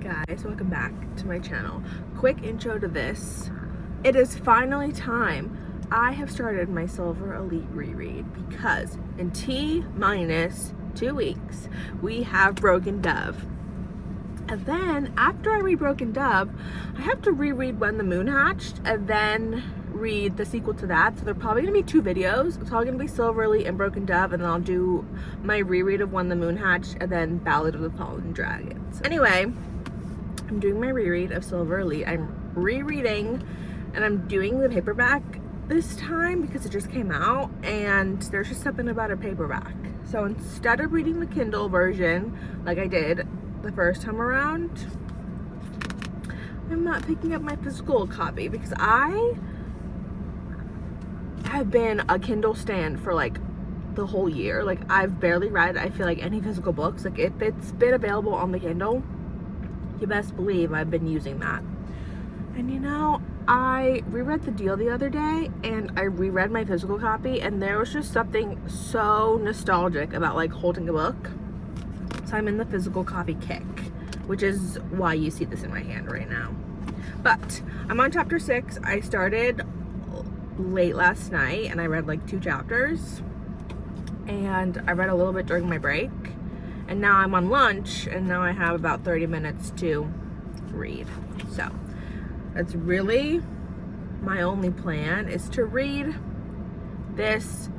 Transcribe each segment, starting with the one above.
Guys, welcome back to my channel. Quick intro to this. It is finally time. I have started my Silver Elite reread because in T-minus 2 weeks we have Broken Dove. And then after I read Broken Dove, I have to reread When the Moon Hatched and then read the sequel to that. So they're probably gonna be 2 videos. It's all gonna be Silver Elite and Broken Dove, and then I'll do my reread of When the Moon Hatched and then Ballad of the Fallen Dragons. Anyway, I'm doing my reread of Silver Elite. I'm rereading and I'm doing the paperback this time because it just came out and there's just something about a paperback. So instead of reading the Kindle version like I did the first time around, I'm not picking up my physical copy because I have been a Kindle stan for like the whole year. Like I've barely read, I feel like, any physical books. Like if it's been available on the Kindle, you best believe I've been using that. And you know, I reread The Deal the other day and I reread my physical copy, and there was just something so nostalgic about like holding a book. So I'm in the physical copy kick, which is why you see this in my hand right now. But I'm on chapter 6. I started late last night and I read like 2 chapters, and I read a little bit during my break, and now I'm on lunch and now I have about 30 minutes to read. So that's really my only plan, is to read this.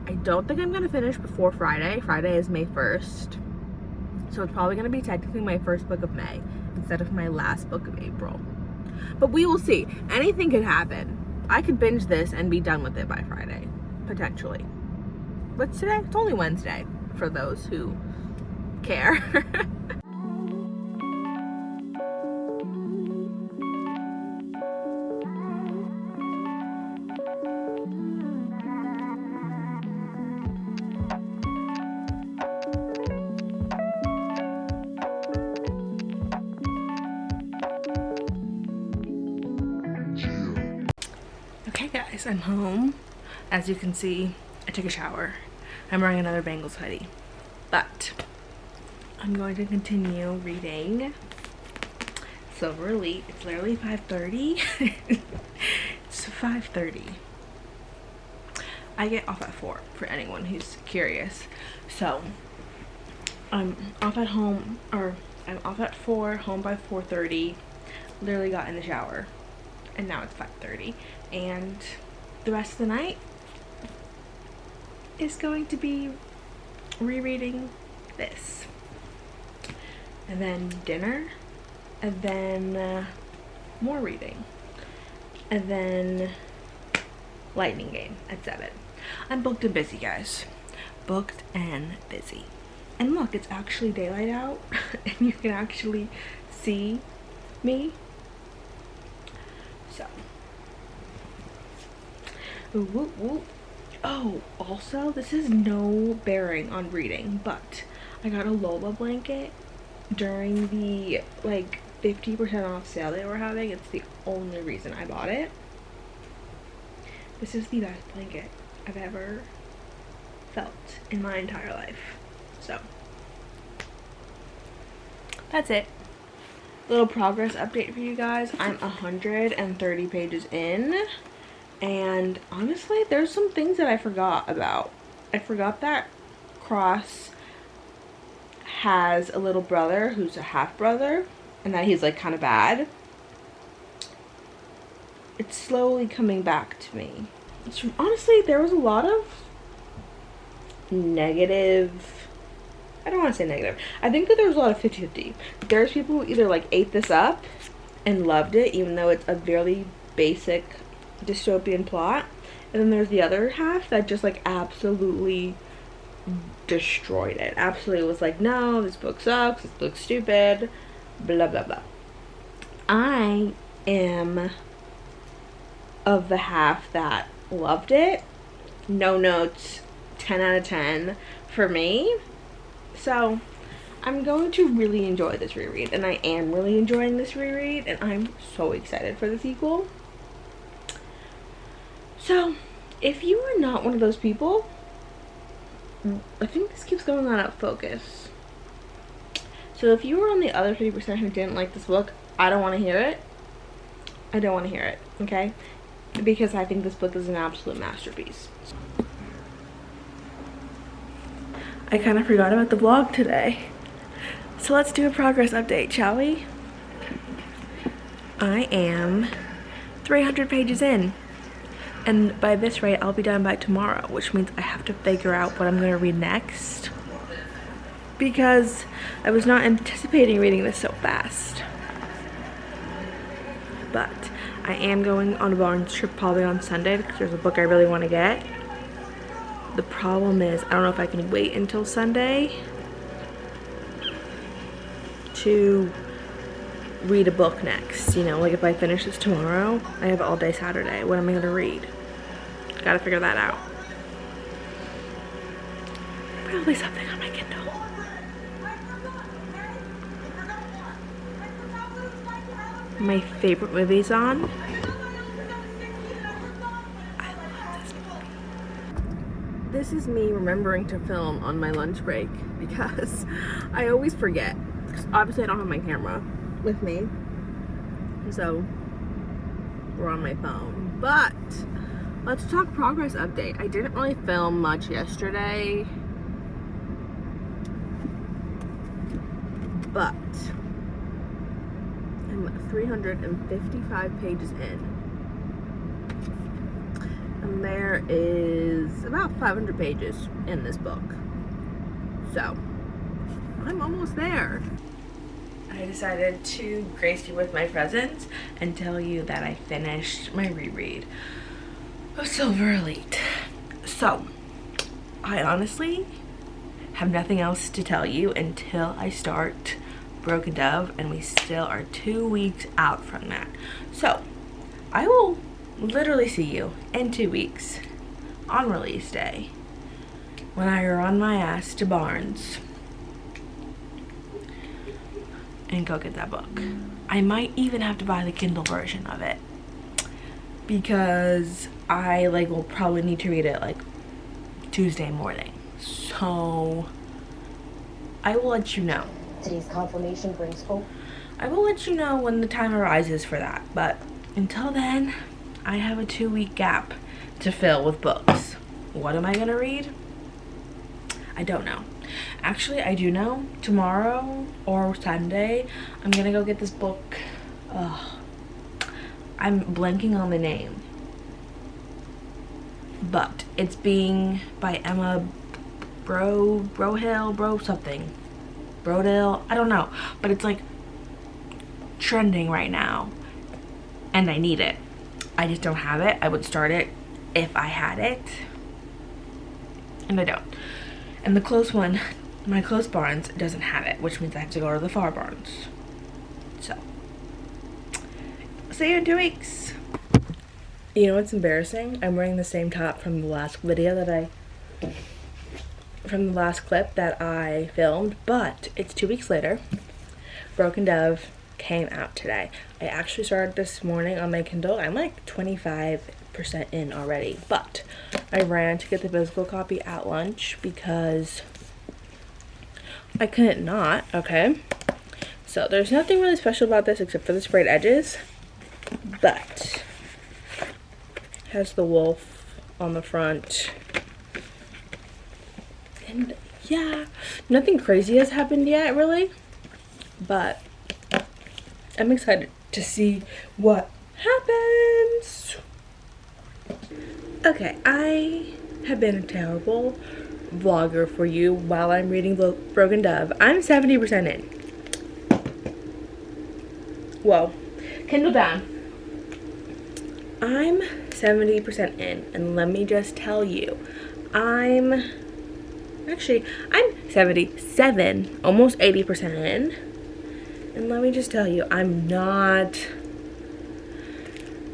I don't think I'm gonna finish before Friday. Friday is May 1st. So it's probably gonna be technically my first book of May instead of my last book of April. But we will see. Anything could happen. I could binge this and be done with it by Friday, potentially. What's today? It's only Wednesday, for those who care. Okay guys, I'm home. As you can see, I took a shower. I'm wearing another Bengals hoodie. But I'm going to continue reading Silver Elite. It's literally 5:30. It's 5:30. I get off at 4 for anyone who's curious. So I'm off at 4, home by 4:30. Literally got in the shower. And now it's 5:30, and the rest of the night is going to be rereading this, and then dinner, and then more reading, and then lightning game at 7. I'm booked and busy, guys. Booked and busy. And look, it's actually daylight out and you can actually see me. So, whoop, whoop. Oh, also, this has no bearing on reading, but I got a Lola blanket during the like 50% off sale they were having. It's the only reason I bought it. This is the best blanket I've ever felt in my entire life. So, that's it. Little progress update for you guys. I'm 130 pages in, and honestly there's some things that I forgot about. I forgot that Cross has a little brother who's a half brother and that he's like kind of bad. It's slowly coming back to me. Honestly, there was a lot of negative, I don't want to say negative. I think that there was a lot of 50-50. There's people who either like ate this up and loved it, even though it's a very basic dystopian plot. And then there's the other half that just like absolutely destroyed it. Absolutely was like, no, this book sucks, this book's stupid, blah, blah, blah. I am of the half that loved it. No notes, 10 out of 10 for me. So I'm going to really enjoy this reread, and I am really enjoying this reread, and I'm so excited for the sequel. So if you are not one of those people, I think this keeps going on out of focus. So if you were on the other 50% who didn't like this book, I don't want to hear it. I don't want to hear it, okay? Because I think this book is an absolute masterpiece. I kind of forgot about the vlog today. So let's do a progress update, shall we? I am 300 pages in. And by this rate, I'll be done by tomorrow, which means I have to figure out what I'm going to read next. Because I was not anticipating reading this so fast. But I am going on a Barnes trip probably on Sunday because there's a book I really want to get. The problem is I don't know if I can wait until Sunday to read a book next. You know, like if I finish this tomorrow, I have all day Saturday. What am I going to read? Gotta figure that out. Probably something on my Kindle. My favorite movie's on. I love this movie. This is me remembering to film on my lunch break because I always forget. Because obviously I don't have my camera with me. So we're on my phone. But let's talk progress update. I didn't really film much yesterday. But I'm 355 pages in. And there is about 500 pages in this book. So, I'm almost there. I decided to grace you with my presence and tell you that I finished my reread of Silver Elite. So, I honestly have nothing else to tell you until I start Broken Dove, and we still are 2 weeks out from that. So, I will literally see you in 2 weeks on release day when I run my ass to Barnes and go get that book. I might even have to buy the Kindle version of it because I will probably need to read it Tuesday morning. So I will let you know. Today's confirmation brings hope. I will let you know when the time arises for that, but until then, I have a 2-week gap to fill with books. What am I gonna read? I don't know. Actually, I do know. Tomorrow or Sunday, I'm gonna go get this book. I'm blanking on the name. But it's being by Emma Brodale, I don't know, but it's trending right now and I need it. I just don't have it. I would start it if I had it and I don't. And the close one, my close Barnes doesn't have it, which means I have to go to the far Barnes. So see you in 2 weeks. You know what's embarrassing? I'm wearing the same top from the last video from the last clip that I filmed, but it's 2 weeks later. Broken Dove came out today. I actually started this morning on my Kindle. I'm 25% in already, but I ran to get the physical copy at lunch because I couldn't not, okay? So there's nothing really special about this except for the sprayed edges, but it has the wolf on the front. And yeah, nothing crazy has happened yet, really, but I'm excited to see what happens. Okay, I have been a terrible vlogger for you while I'm reading Broken Dove. I'm 70% in. Whoa, Kindle down. I'm 70% in, and let me just tell you, I'm 77, almost 80% in. And let me just tell you, I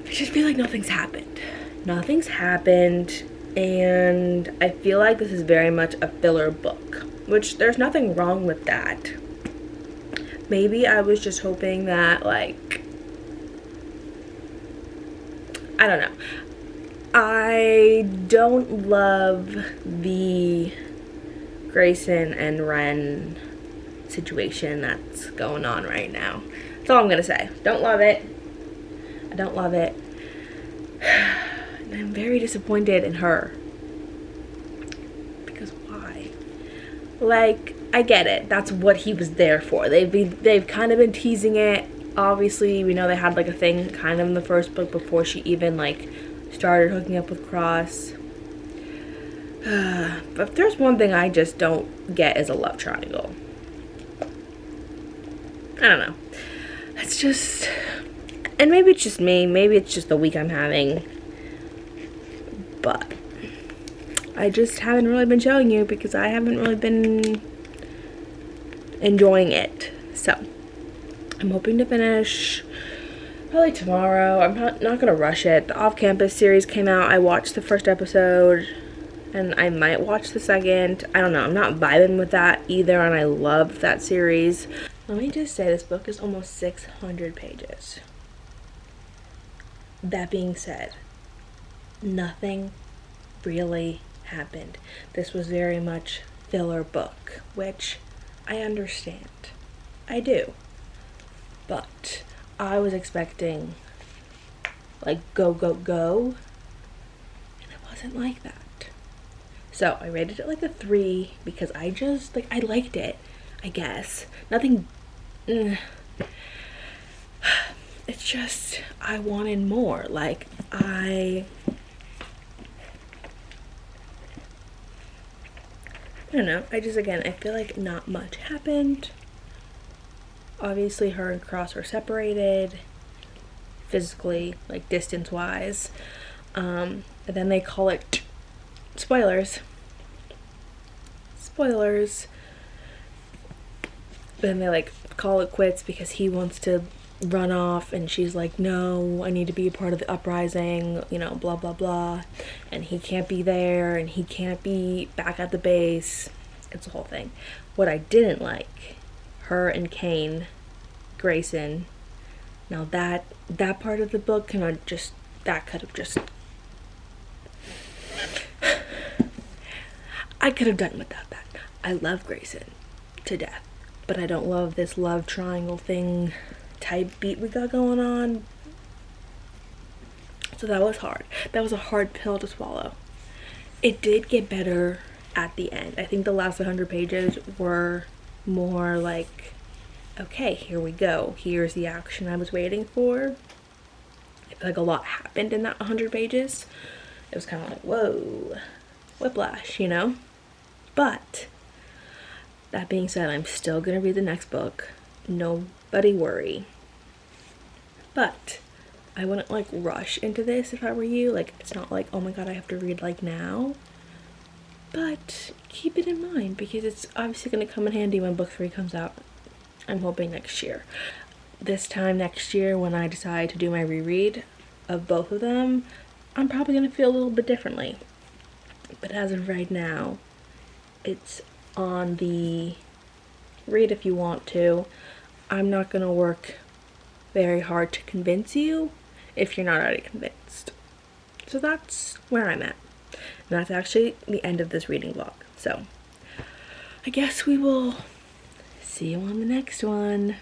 just feel like nothing's happened. Nothing's happened, and I feel like this is very much a filler book, which there's nothing wrong with that. Maybe I was just hoping that, I don't know. I don't love the Grayson and Ren situation that's going on right now. That's all I'm gonna say. Don't love it. I don't love it. And I'm very disappointed in her. Because why? Like, I get it. That's what he was there for. They've kind of been teasing it. Obviously, we know they had like a thing kind of in the first book before she even like started hooking up with Cross. But if there's one thing I just don't get is a love triangle. I don't know. It's just, and maybe it's just me. Maybe it's just the week I'm having. But I just haven't really been showing you because I haven't really been enjoying it. So I'm hoping to finish probably tomorrow. I'm not gonna rush it. The Off-Campus series came out. I watched the first episode and I might watch the second. I don't know. I'm not vibing with that either, and I loved that series. Let me just say, this book is almost 600 pages. That being said, nothing really happened. This was very much filler book, which I understand. I do. But I was expecting like go, and it wasn't like that. So I rated it like a 3 because I just, like, I liked it, I guess. Nothing, it's just, I wanted more. Like, I don't know. I just, again, I feel like not much happened. Obviously, her and Cross were separated physically, like distance-wise. And then they call it spoilers. Then they like call it quits because he wants to run off and she's like, no, I need to be a part of the uprising, you know, blah blah blah, and he can't be there and he can't be back at the base. It's a whole thing. What I didn't like, her and Kane, Grayson, now that part of the book could have just I could have done without that. I love Grayson to death, but I don't love this love triangle thing type beat we got going on. So that was hard. That was a hard pill to swallow. It did get better at the end. I think the last 100 pages were more like, okay, here we go. Here's the action I was waiting for. I feel like a lot happened in that 100 pages. It was kind of like, whoa, whiplash, you know? But that being said, I'm still gonna read the next book. Nobody worry. But I wouldn't like rush into this if I were you. Like, it's not like, oh my god, I have to read like now. But keep it in mind because it's obviously gonna come in handy when book 3 comes out. I'm hoping next year. This time next year when I decide to do my reread of both of them, I'm probably gonna feel a little bit differently. But as of right now, it's on the read if you want to. I'm not gonna work very hard to convince you if you're not already convinced. So that's where I'm at. And that's actually the end of this reading vlog. So I guess we will see you on the next one.